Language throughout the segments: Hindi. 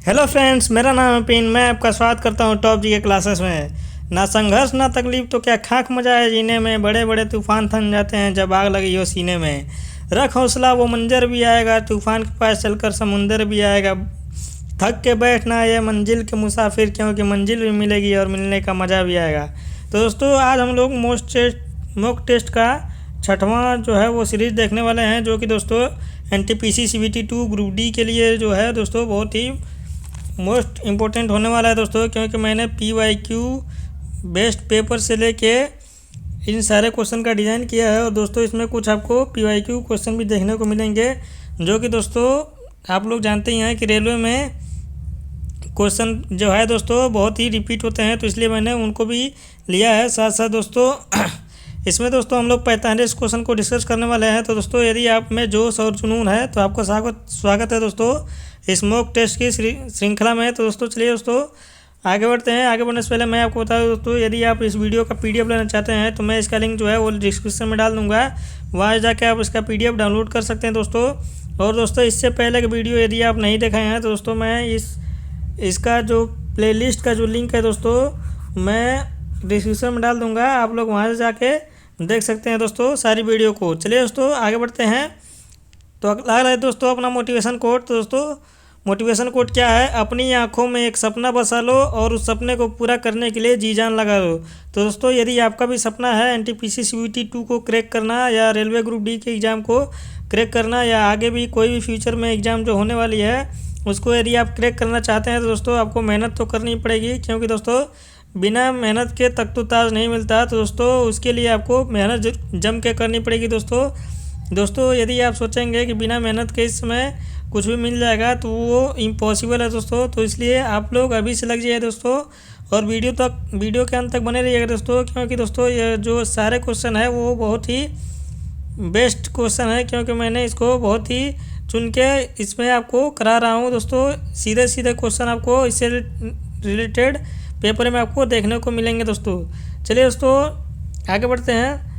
हेलो फ्रेंड्स, मेरा नाम है पिन। मैं आपका स्वागत करता हूँ टॉप जी के क्लासेस में। ना संघर्ष ना तकलीफ तो क्या खाक मजा है जीने में। बड़े बड़े तूफान थम जाते हैं जब आग लगी हो सीने में। रख हौसला, वो मंजर भी आएगा। तूफान के पास चलकर समुंदर भी आएगा। थक के बैठना ये मंजिल के मुसाफिर, क्योंकि मंजिल भी मिलेगी और मिलने का मज़ा भी आएगा। तो दोस्तों, आज हम लोग मॉक टेस्ट का छठवां जो है वो सीरीज़ देखने वाले हैं, जो कि दोस्तों NTPC CBT 2 ग्रुप डी के लिए जो है दोस्तों बहुत ही मोस्ट इम्पोर्टेंट होने वाला है दोस्तों। क्योंकि मैंने PYQ बेस्ट पेपर से लेके इन सारे क्वेश्चन का डिज़ाइन किया है। और दोस्तों इसमें कुछ आपको PYQ क्वेश्चन भी देखने को मिलेंगे, जो कि दोस्तों आप लोग जानते ही हैं कि रेलवे में क्वेश्चन जो है दोस्तों बहुत ही रिपीट होते हैं, तो इसलिए मैंने उनको भी लिया है। साथ साथ दोस्तों इसमें दोस्तों हम लोग 45 क्वेश्चन को डिस्कस करने वाले हैं। तो दोस्तों यदि आप में जोश और जुनून है तो आपका स्वागत है दोस्तों इस मॉक टेस्ट की श्रृंखला में। तो दोस्तों चलिए दोस्तों आगे बढ़ते हैं। आगे बढ़ने से पहले मैं आपको बता दूं दोस्तों, यदि आप इस वीडियो का PDF लेना चाहते हैं तो मैं इसका लिंक जो है वो डिस्क्रिप्शन में डाल दूंगा। वहाँ जाके आप इसका PDF डाउनलोड कर सकते हैं दोस्तों। और दोस्तों इससे पहले का वीडियो यदि आप नहीं देखे हैं तो दोस्तों मैं इसका जो प्लेलिस्ट का जो लिंक है दोस्तों मैं डिस्क्रिप्शन में डाल दूंगा। आप लोग वहाँ से जाके देख सकते हैं दोस्तों सारी वीडियो को। चलिए दोस्तों आगे बढ़ते हैं। तो अगला है दोस्तों अपना मोटिवेशन कोट। तो दोस्तों मोटिवेशन कोट क्या है? अपनी आंखों में एक सपना बसा लो और उस सपने को पूरा करने के लिए जी जान लगा लो। तो दोस्तों यदि आपका भी सपना है NTPC CBT 2 को क्रैक करना, या रेलवे ग्रुप डी के एग्ज़ाम को क्रैक करना, या आगे भी कोई भी फ्यूचर में एग्ज़ाम जो होने वाली है उसको यदि आप क्रैक करना चाहते हैं तो दोस्तों आपको मेहनत तो करनी पड़ेगी। क्योंकि दोस्तों बिना मेहनत के तख्त ताज नहीं मिलता। तो दोस्तों उसके लिए आपको मेहनत जम के करनी पड़ेगी दोस्तों यदि आप सोचेंगे कि बिना मेहनत के इस समय कुछ भी मिल जाएगा तो वो इम्पॉसिबल है दोस्तों। तो इसलिए आप लोग अभी से लग जाइए दोस्तों, और वीडियो के अंत तक बने रहिएगा दोस्तों। क्योंकि दोस्तों ये जो सारे क्वेश्चन है वो बहुत ही बेस्ट क्वेश्चन है, क्योंकि मैंने इसको बहुत ही चुन के इसमें आपको करा रहा हूँ दोस्तों। सीधे सीधे क्वेश्चन आपको इससे रिलेटेड पेपर में आपको देखने को मिलेंगे दोस्तों। चलिए दोस्तों आगे बढ़ते हैं।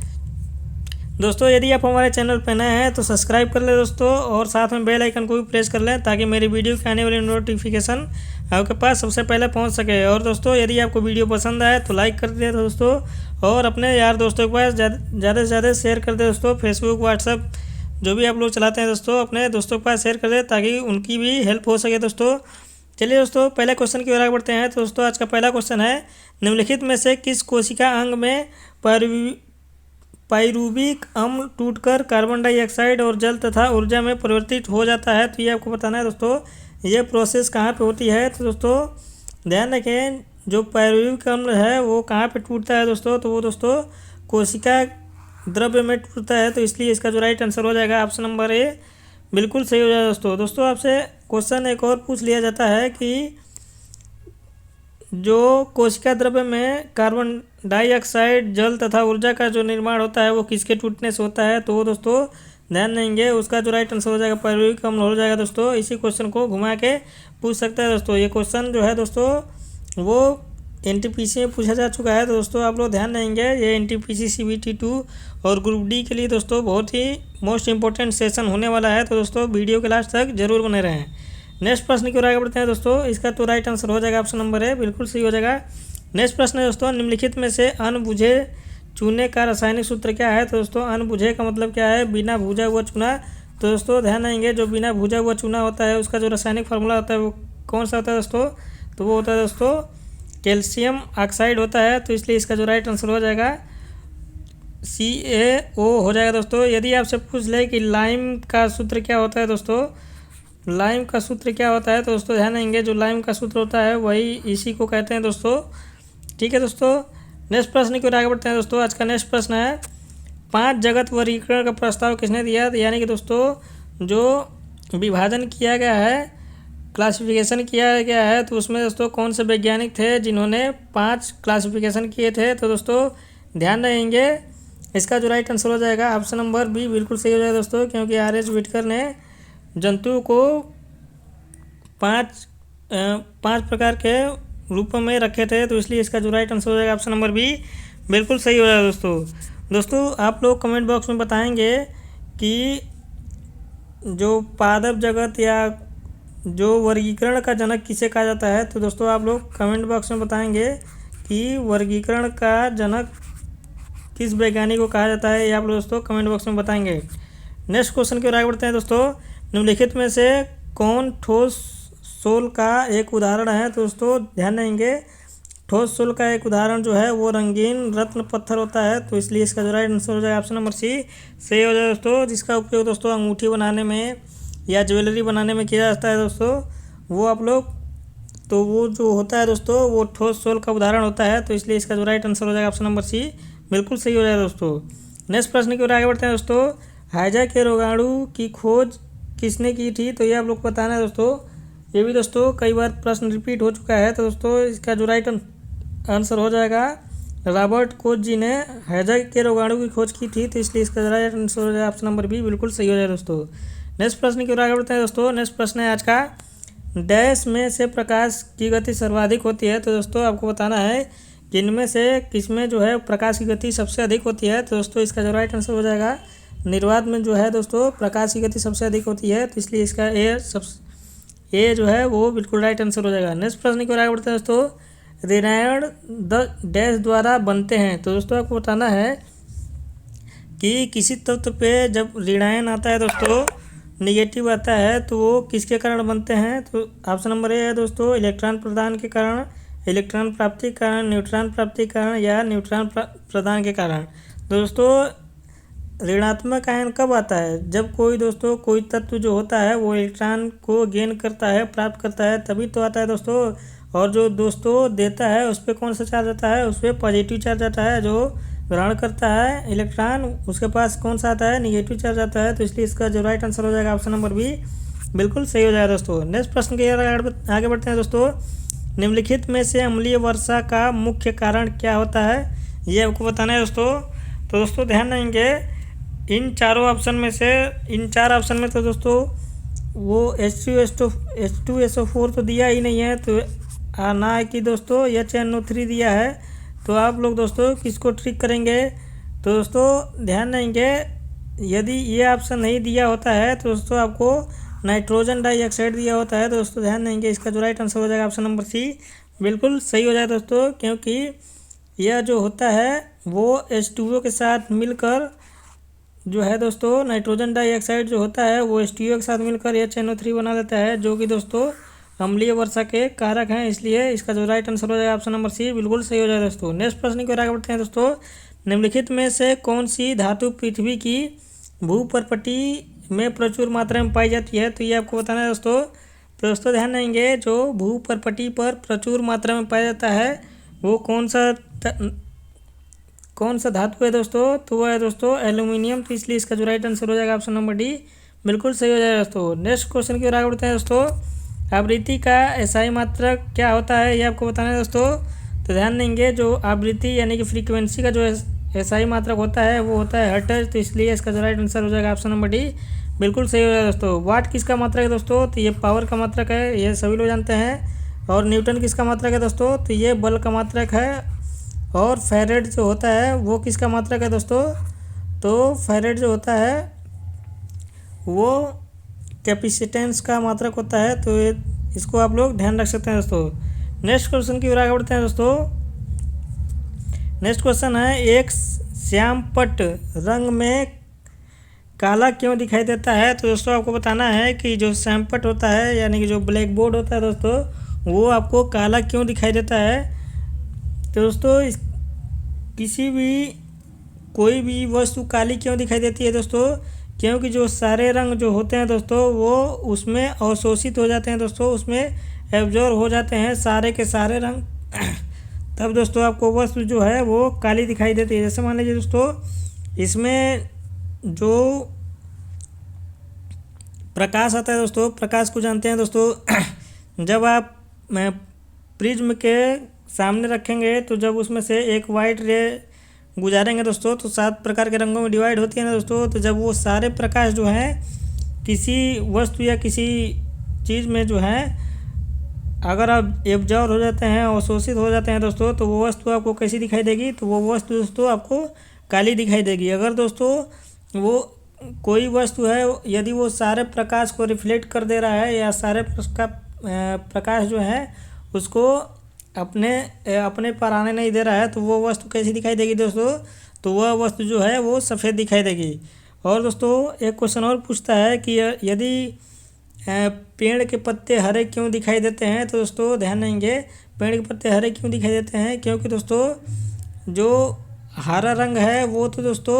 दोस्तों यदि आप हमारे चैनल पर नए हैं तो सब्सक्राइब कर लें दोस्तों, और साथ में बेल आइकन को भी प्रेस कर लें ताकि मेरी वीडियो की आने वाली नोटिफिकेशन आपके पास सबसे पहले पहुंच सके। और दोस्तों यदि आपको वीडियो पसंद आए तो लाइक कर दें दोस्तों, और अपने यार दोस्तों के पास ज़्यादा से ज़्यादा शेयर कर दें दोस्तों। फेसबुक व्हाट्सअप जो भी आप लोग चलाते हैं दोस्तों अपने दोस्तों के पास शेयर कर दें ताकि उनकी भी हेल्प हो सके दोस्तों। चलिए दोस्तों पहले क्वेश्चन की ओर आगे बढ़ते हैं। तो दोस्तों आज का पहला क्वेश्चन है, निम्नलिखित में से किस कोशिका अंग में पाइरूविक अम्ल टूटकर कार्बन डाइऑक्साइड और जल तथा ऊर्जा में परिवर्तित हो जाता है? तो ये आपको बताना है दोस्तों ये प्रोसेस कहाँ पे होती है। तो दोस्तों ध्यान रखें, जो पाइरूविक अम्ल है वो कहाँ पे टूटता है दोस्तों, तो वो दोस्तों कोशिका द्रव्य में टूटता है। तो इसलिए इसका जो राइट आंसर हो जाएगा ऑप्शन नंबर A बिल्कुल सही हो जाएगा दोस्तों आपसे क्वेश्चन एक और पूछ लिया जाता है कि जो कोशिका द्रव्य में कार्बन डाइऑक्साइड जल तथा ऊर्जा का जो निर्माण होता है वो किसके टूटने से होता है? तो वो दोस्तों ध्यान देंगे उसका जो राइट आंसर हो जाएगा पाइरूविक अम्ल हो जाएगा दोस्तों। इसी क्वेश्चन को घुमा के पूछ सकता है दोस्तों। ये क्वेश्चन जो है दोस्तों वो NTPC में पूछा जा चुका है। तो दोस्तों आप लोग ध्यान देंगे, ये NTPC CBT 2 और ग्रुप डी के लिए दोस्तों बहुत ही मोस्ट इंपॉर्टेंट सेशन होने वाला है। तो दोस्तों वीडियो के लास्ट तक जरूर बने रहें। नेक्स्ट प्रश्न की ओर आगे बढ़ते हैं दोस्तों। इसका तो राइट आंसर हो जाएगा ऑप्शन नंबर A बिल्कुल सही हो जाएगा। नेक्स्ट प्रश्न है दोस्तों, निम्नलिखित में से अनबुझे चूने का रासायनिक सूत्र क्या है? तो दोस्तों अनबुझे का मतलब क्या है? बिना भुजा हुआ चूना। तो दोस्तों ध्यान देंगे, जो बिना भुजा हुआ चूना होता है उसका जो रासायनिक फार्मूला होता है वो कौन सा होता है दोस्तों? तो वो होता है दोस्तों कैल्शियम ऑक्साइड होता है। तो इसलिए इसका जो राइट आंसर हो जाएगा CaO हो जाएगा दोस्तों। यदि आपसे पूछ ले कि लाइम का सूत्र क्या होता है दोस्तों, लाइम का सूत्र क्या होता है, तो दोस्तों ध्यान देंगे जो लाइम का सूत्र होता है वही इसी को कहते हैं दोस्तों। ठीक है दोस्तों, नेक्स्ट प्रश्न की ओर आगे बढ़ते हैं दोस्तों। आज का नेक्स्ट प्रश्न है, 5 जगत वर्गीकरण का प्रस्ताव किसने दिया? यानी कि दोस्तों जो विभाजन किया गया है, क्लासिफिकेशन किया गया है, तो उसमें दोस्तों कौन से वैज्ञानिक थे जिन्होंने 5 क्लासिफिकेशन किए थे? तो दोस्तों ध्यान देंगे इसका जो राइट आंसर हो जाएगा ऑप्शन नंबर B बिल्कुल सही हो जाएगा दोस्तों। क्योंकि RS व्हिटकर ने जंतु को 5 प्रकार के रूपों में रखे थे। तो इसलिए इसका जो राइट आंसर हो जाएगा ऑप्शन नंबर B बिल्कुल सही हो जाएगा दोस्तों आप लोग कमेंट बॉक्स में बताएंगे कि जो पादप जगत या जो वर्गीकरण का जनक किसे कहा जाता है, तो दोस्तों आप लोग कमेंट बॉक्स में बताएंगे कि वर्गीकरण का जनक किस वैज्ञानिक को कहा जाता है, ये आप लोग दोस्तों कमेंट बॉक्स में बताएंगे। नेक्स्ट क्वेश्चन की ओर आगे बढ़ते हैं दोस्तों। निम्नलिखित में से कौन ठोस सोल का एक उदाहरण है, तो दोस्तों ध्यान देंगे ठोस सोल का एक उदाहरण जो है वो रंगीन रत्न पत्थर होता है, तो इसलिए इसका जो राइट आंसर हो जाएगा ऑप्शन नंबर सी सही हो जाएगा दोस्तों। जिसका उपयोग दोस्तों अंगूठी बनाने में या ज्वेलरी बनाने में किया जाता है दोस्तों, वो आप लोग तो वो जो होता है दोस्तों वो ठोस सोल का उदाहरण होता है, तो इसलिए इसका जो राइट आंसर हो जाएगा ऑप्शन नंबर सी बिल्कुल सही हो जाएगा दोस्तों। नेक्स्ट प्रश्न की ओर आगे बढ़ते हैं दोस्तों। हैजा के रोगाणु की खोज किसने की थी, तो ये आप लोग को बताना है दोस्तों। ये भी दोस्तों कई बार प्रश्न रिपीट हो चुका है, तो दोस्तों इसका जो राइट आंसर हो जाएगा रॉबर्ट कोच जी ने हैजा के रोगाणु की खोज की थी, तो इसलिए इसका राइट आंसर हो जाएगा ऑप्शन नंबर बी बिल्कुल सही हो जाएगा दोस्तों। नेक्स्ट प्रश्न की ओर आगे बढ़ते हैं दोस्तों। नेक्स्ट प्रश्न है आज का, डैश में से प्रकाश की गति सर्वाधिक होती है, तो दोस्तों आपको बताना है कि इनमें से किसमें जो है प्रकाश की गति सबसे अधिक होती है, तो दोस्तों इसका जो राइट आंसर हो जाएगा निर्वात में जो है दोस्तों प्रकाश की गति सबसे अधिक होती है, तो इसलिए इसका ए जो है वो बिल्कुल राइट आंसर हो जाएगा। नेक्स्ट प्रश्न की ओर आगे बढ़ते हैं दोस्तों। ऋणायन द डैश द्वारा बनते हैं, तो दोस्तों आपको बताना है कि किसी तत्व पे जब ऋणायन आता है दोस्तों निगेटिव आता है तो वो किसके कारण बनते हैं, तो ऑप्शन नंबर ए है दोस्तों इलेक्ट्रॉन प्रदान के कारण, इलेक्ट्रॉन प्राप्ति के कारण, न्यूट्रॉन प्राप्ति के कारण या न्यूट्रॉन प्रदान के कारण। दोस्तों ऋणात्मक आयन कब आता है, जब कोई दोस्तों कोई तत्व जो होता है वो इलेक्ट्रॉन को गेन करता है प्राप्त करता है तभी तो आता है दोस्तों। और जो दोस्तों देता है उस पर कौन सा चार्ज आता है, उस पर पॉजिटिव चार्ज आता है। जो ग्रहण करता है इलेक्ट्रॉन उसके पास कौन सा आता है, निगेटिव चार्ज आता है, तो इसलिए इसका जो राइट आंसर हो जाएगा ऑप्शन नंबर बी बिल्कुल सही हो जाएगा दोस्तों। नेक्स्ट प्रश्न के आगे बढ़ते हैं दोस्तों। निम्नलिखित में से अम्लीय वर्षा का मुख्य कारण क्या होता है, ये आपको बताना है दोस्तों। तो दोस्तों ध्यान देंगे इन चार ऑप्शन में तो दोस्तों वो H2SO4 तो दिया ही नहीं है, तो ना कि दोस्तों HNO3 दिया है, तो आप लोग दोस्तों किसको ट्रिक करेंगे, तो दोस्तों ध्यान देंगे यदि ये ऑप्शन नहीं दिया होता है तो दोस्तों आपको नाइट्रोजन डाइऑक्साइड दिया होता है, तो दोस्तों ध्यान देंगे इसका जो राइट आंसर हो जाएगा ऑप्शन नंबर सी बिल्कुल सही हो जाए दोस्तों। क्योंकि यह जो होता है वो H2O के साथ मिलकर जो है दोस्तों नाइट्रोजन डाइऑक्साइड जो होता है वो H2O के साथ मिलकर HNO3 बना देता है, जो कि दोस्तों अम्लीय वर्षा के कारक हैं, इसलिए इसका जो राइट आंसर हो जाएगा ऑप्शन नंबर सी बिल्कुल सही हो जाएगा दोस्तों। नेक्स्ट प्रश्न की ओर आगे बढ़ते हैं दोस्तों। निम्नलिखित में से कौन सी धातु पृथ्वी की भूपर्पटी में प्रचुर मात्रा में पाई जाती है, तो ये आपको बताना है दोस्तों। तो दोस्तों ध्यान देंगे जो भूपर्पटी पर प्रचुर मात्रा में पाया जाता है वो कौन सा धातु है दोस्तों, तो वह है दोस्तों एल्यूमिनियम, तो इसलिए इसका जो राइट आंसर हो जाएगा ऑप्शन नंबर डी बिल्कुल सही हो जाएगा दोस्तों। नेक्स्ट क्वेश्चन की ओर आगे बढ़ते हैं दोस्तों। आवृत्ति का एसआई मात्रक क्या होता है, ये आपको बताना है दोस्तों। तो ध्यान देंगे जो आवृत्ति यानी कि फ्रीक्वेंसी का जो एसआई मात्रक होता है वो होता है हर्ट्ज, तो इसलिए इसका जो राइट आंसर हो जाएगा ऑप्शन नंबर डी बिल्कुल सही हो जाएगा दोस्तों। वाट किसका मात्रक है दोस्तों, तो ये पावर का मात्रक है, ये सभी लोग जानते हैं। और न्यूटन किसका मात्रक है दोस्तों, तो ये बल का मात्रक है। और फैरेड जो होता है वो किसका मात्रक है दोस्तों, तो फैरेड जो होता है वो कैपेसिटेंस का मात्रक होता है, तो इसको आप लोग ध्यान रख सकते हैं दोस्तों। नेक्स्ट क्वेश्चन की ओर आगे बढ़ते हैं दोस्तों। नेक्स्ट क्वेश्चन है एक श्यामपट्ट रंग में काला क्यों दिखाई देता है, तो दोस्तों आपको बताना है कि जो श्यामपट्ट होता है यानी कि जो ब्लैक बोर्ड होता है दोस्तों वो आपको काला क्यों दिखाई देता है। तो दोस्तों कोई भी वस्तु काली क्यों दिखाई देती है दोस्तों, क्योंकि जो सारे रंग जो होते हैं दोस्तों वो उसमें अवशोषित हो जाते हैं दोस्तों, उसमें एब्जॉर्ब हो जाते हैं सारे के सारे रंग तब दोस्तों आपको वस्तु जो है वो काली दिखाई देती है। जैसे मान लीजिए दोस्तों इसमें जो प्रकाश आता है दोस्तों, प्रकाश को जानते हैं दोस्तों जब आप प्रिज्म के सामने रखेंगे तो जब उसमें से एक वाइट रे गुजारेंगे दोस्तों तो 7 प्रकार के रंगों में डिवाइड होती है ना दोस्तों। तो जब वो सारे प्रकाश जो हैं किसी वस्तु या किसी चीज़ में जो है अगर आप एब्जॉर्ब हो जाते हैं अवशोषित हो जाते हैं दोस्तों तो वो वस्तु आपको कैसी दिखाई देगी, तो वो वस्तु दोस्तों आपको काली दिखाई देगी। अगर दोस्तों वो कोई वस्तु है यदि वो सारे प्रकाश को रिफ्लेक्ट कर दे रहा है या सारे प्रकाश जो है उसको अपने पर आने नहीं दे रहा है, तो वो वस्तु कैसी दिखाई देगी दोस्तों? तो वह वस्तु जो है वो सफ़ेद दिखाई देगी। और दोस्तों एक क्वेश्चन और पूछता है कि यदि पेड़ के पत्ते हरे क्यों दिखाई देते हैं? तो दोस्तों ध्यान देंगे, पेड़ के पत्ते हरे क्यों दिखाई देते हैं? क्योंकि दोस्तों जो हरा रंग है वो तो दोस्तों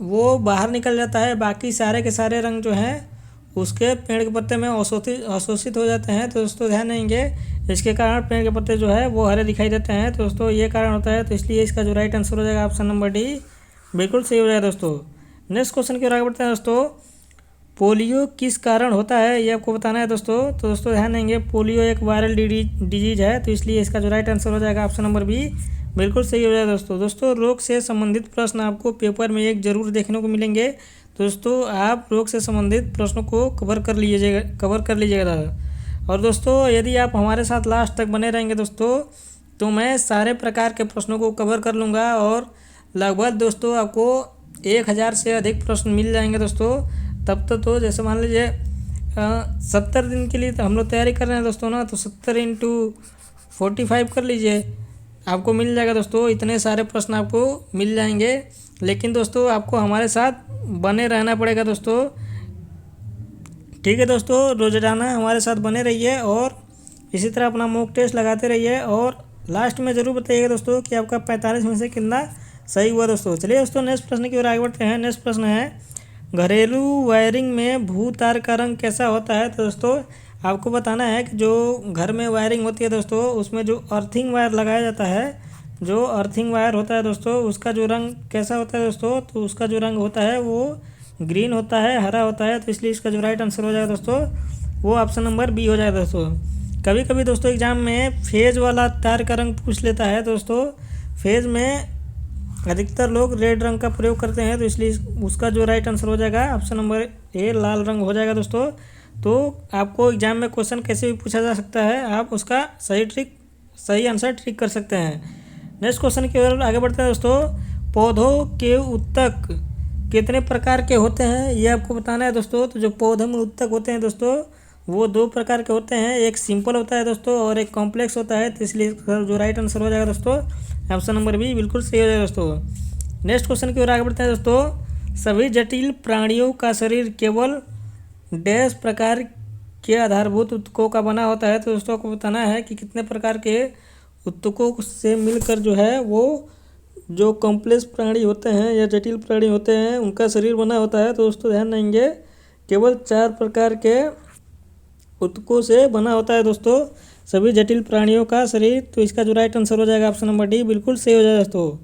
वो बाहर निकल जाता है, बाकी सारे के सारे रंग जो हैं उसके पेड़ के पत्ते में अवशोषित हो जाते हैं। तो दोस्तों ध्यान देंगे, इसके कारण पेड़ के पत्ते जो है वो हरे दिखाई देते हैं। तो दोस्तों ये कारण होता है, तो इसलिए इसका जो राइट आंसर हो जाएगा ऑप्शन नंबर डी बिल्कुल सही हो जाएगा दोस्तों। नेक्स्ट क्वेश्चन की ओर आगे बढ़ते हैं दोस्तों। पोलियो किस कारण होता है ये आपको बताना है दोस्तों। तो दोस्तों ध्यान देंगे, पोलियो एक वायरल डिजीज है, तो इसलिए इसका जो राइट आंसर हो जाएगा ऑप्शन नंबर बी बिल्कुल सही हो जाएगा दोस्तों। दोस्तों रोग से संबंधित प्रश्न आपको पेपर में एक जरूर देखने को मिलेंगे, दोस्तों आप रोग से संबंधित प्रश्नों को कवर कर लीजिएगा। और दोस्तों यदि आप हमारे साथ लास्ट तक बने रहेंगे दोस्तों, तो मैं सारे प्रकार के प्रश्नों को कवर कर लूँगा और लगभग दोस्तों आपको 1000 से अधिक प्रश्न मिल जाएंगे दोस्तों। तब तक तो जैसे मान लीजिए 70 दिन के लिए तो हम लोग तैयारी कर रहे हैं दोस्तों ना, तो 70 × 45 कर लीजिए, आपको मिल जाएगा दोस्तों। इतने सारे प्रश्न आपको मिल जाएंगे, लेकिन दोस्तों आपको हमारे साथ बने रहना पड़ेगा दोस्तों। ठीक है दोस्तों, रोजाना हमारे साथ बने रहिए और इसी तरह अपना मॉक टेस्ट लगाते रहिए और लास्ट में ज़रूर बताइएगा दोस्तों कि आपका 45 में से कितना सही हुआ दोस्तों। चलिए दोस्तों नेक्स्ट प्रश्न की ओर आगे बढ़ते हैं। नेक्स्ट प्रश्न है, घरेलू वायरिंग में भू तार का रंग कैसा होता है? तो दोस्तों आपको बताना है कि जो घर में वायरिंग होती है दोस्तों, उसमें जो अर्थिंग वायर लगाया जाता है, जो अर्थिंग वायर होता है दोस्तों, उसका जो रंग कैसा होता है दोस्तों? तो उसका जो रंग होता है वो ग्रीन होता है, हरा होता है। तो इसलिए इसका जो राइट आंसर हो जाएगा दोस्तों वो ऑप्शन नंबर बी हो जाएगा दोस्तों। कभी कभी दोस्तों एग्जाम में फेज वाला तार का रंग पूछ लेता है दोस्तों, फेज में अधिकतर लोग रेड रंग का प्रयोग करते हैं, तो इसलिए उसका जो राइट आंसर हो जाएगा ऑप्शन नंबर ए लाल रंग हो जाएगा दोस्तों। तो आपको एग्जाम में क्वेश्चन कैसे भी पूछा जा सकता है, आप उसका सही आंसर ट्रिक कर सकते हैं। नेक्स्ट क्वेश्चन की ओर आगे बढ़ते हैं दोस्तों। पौधों के उत्तक कितने प्रकार के होते हैं ये आपको बताना है दोस्तों। तो जो पौधों में उत्तक होते हैं दोस्तों वो 2 प्रकार के होते हैं, एक सिंपल होता है दोस्तों और एक कॉम्प्लेक्स होता है। तो इसलिए जो राइट आंसर हो जाएगा दोस्तों ऑप्शन नंबर बी बिल्कुल सही हो जाएगा दोस्तों। नेक्स्ट क्वेश्चन की ओर आगे बढ़ते हैं दोस्तों। सभी जटिल प्राणियों का शरीर केवल डैश प्रकार के आधारभूत उत्तकों का बना होता है। तो दोस्तों को बताना है कि कितने प्रकार के उत्तकों से मिलकर जो है वो जो कॉम्प्लेक्स प्राणी होते हैं या जटिल प्राणी होते हैं उनका शरीर बना होता है। तो दोस्तों ध्यान देंगे, केवल 4 प्रकार के उत्तकों से बना होता है दोस्तों सभी जटिल प्राणियों का शरीर। तो इसका जो राइट आंसर हो जाएगा ऑप्शन नंबर डी बिल्कुल सही हो जाएगा दोस्तों।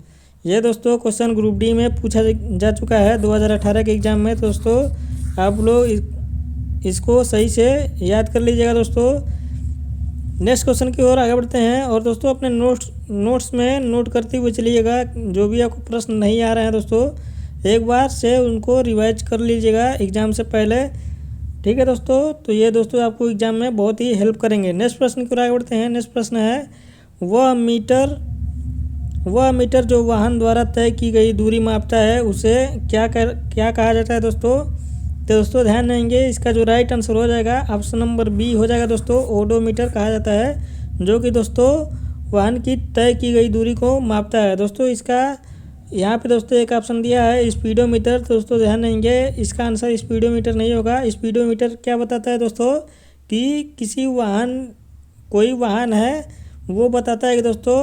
यह दोस्तों क्वेश्चन ग्रुप डी में पूछा जा चुका है 2018 के एग्जाम में। तो दोस्तों आप लोग इसको सही से याद कर लीजिएगा दोस्तों। नेक्स्ट क्वेश्चन की ओर आगे बढ़ते हैं और दोस्तों अपने नोट्स में नोट करते हुए चलिएगा। जो भी आपको प्रश्न नहीं आ रहे हैं दोस्तों एक बार से उनको रिवाइज कर लीजिएगा एग्ज़ाम से पहले, ठीक है दोस्तों। तो ये दोस्तों आपको एग्जाम में बहुत ही हेल्प करेंगे। नेक्स्ट प्रश्न की ओर आगे बढ़ते हैं। नेक्स्ट प्रश्न है, वह मीटर जो वाहन द्वारा तय की गई दूरी मापता है उसे क्या कहा जाता है दोस्तों? तो दोस्तों ध्यान देंगे, इसका जो राइट आंसर हो जाएगा ऑप्शन नंबर बी हो जाएगा दोस्तों। ओडोमीटर कहा जाता है, जो कि दोस्तों वाहन की तय की गई दूरी को मापता है दोस्तों। इसका यहाँ पे दोस्तों एक ऑप्शन दिया है स्पीडोमीटर। तो दोस्तों ध्यान देंगे, इसका आंसर स्पीडोमीटर नहीं होगा। स्पीडोमीटर क्या बताता है दोस्तों कि कोई वाहन है वो बताता है कि दोस्तों